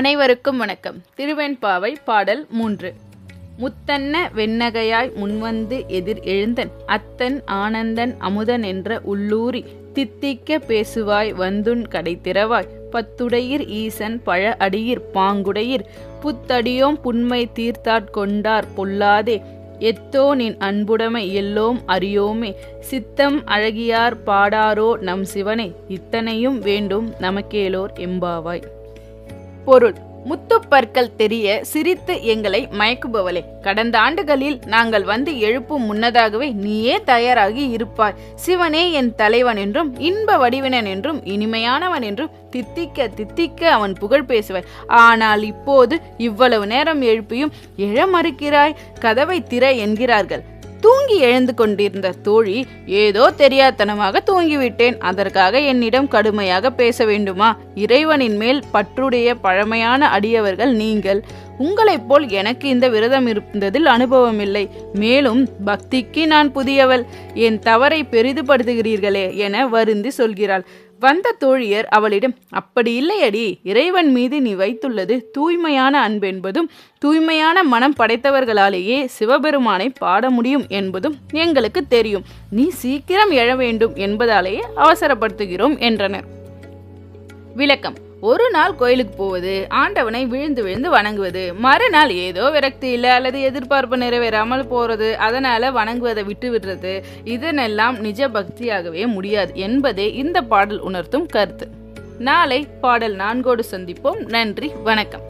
அனைவருக்கும் வணக்கம். திருவெண்பாவை பாடல் 3. முத்தன்ன வெண்ணகையாய் முன்வந்து எதிர் எழுந்தன் அத்தன் ஆனந்தன் அமுதன் என்ற உள்ளூரி தித்திக்க பேசுவாய் வந்துன் கடை திறவாய் பத்துடையிர் ஈசன் பழ அடியிர் பாங்குடையிர் புத்தடியோம் புன்மை தீர்த்தாட்கொண்டார் பொல்லாதே எத்தோ நின் அன்புடைமை எல்லோம் அறியோமே சித்தம் அழகியார் பாடாரோ நம் சிவனை இத்தனையும் வேண்டும் நமக்கேலோர் எம்பாவாய். பொருள்: முத்துப்பற்கள் தெரிய சிரித்து எங்களை மயக்குபவளே, கடந்த ஆண்டுகளில் நாங்கள் வந்து எழுப்பும் முன்னதாகவே நீயே தயாராகி இருப்பாய். சிவனே என் தலைவன் என்றும் இன்ப வடிவினன் என்றும் இனிமையானவன் என்றும் தித்திக்க தித்திக்க அவன் புகழ் பேசுவாய். ஆனால் இப்போது இவ்வளவு நேரம் எழுப்பியும் எழ மறுக்கிறாய். கதவை திற என்கிறார்கள். தூங்கி எழுந்து கொண்டிருந்த தோழி, ஏதோ தெரியாதனமாக தூங்கிவிட்டேன், அதற்காக என்னிடம் கடுமையாக பேச வேண்டுமா? இறைவனின் மேல் பற்றுடைய பழமையான அடியவர்கள் நீங்கள். உங்களைப் போல் எனக்கு இந்த விரதம் இருந்ததில் அனுபவமில்லை. மேலும் பக்திக்கு நான் புதியவள், என் தவறை பெரிதுபடுத்துகிறீர்களே என வருந்தி சொல்கிறாள். வந்த தோழியர் அவளிடம், அப்படி இல்லையடி, இறைவன் மீது நீ வைத்துள்ளது தூய்மையான அன்பென்பதும் தூய்மையான மனம் படைத்தவர்களாலேயே சிவபெருமானை பாட முடியும் என்பதும் எங்களுக்கு தெரியும். நீ சீக்கிரம் எழ வேண்டும் என்பதாலேயே அவசரப்படுத்துகிறோம் என்றனர். விளக்கம்: ஒரு நாள் கோயிலுக்கு போவது, ஆண்டவனை விழுந்து விழுந்து வணங்குவது, மறுநாள் ஏதோ விரக்தி இல்லை அல்லது எதிர்பார்ப்பு நிறைவேறாமல் போறது, அதனால வணங்குவதை விட்டு விடுறது, இதனெல்லாம் நிஜ பக்தியாகவே முடியாது என்பதே இந்த பாடல் உணர்த்தும் கருத்து. நாளை பாடல் 4 சந்திப்போம். நன்றி, வணக்கம்.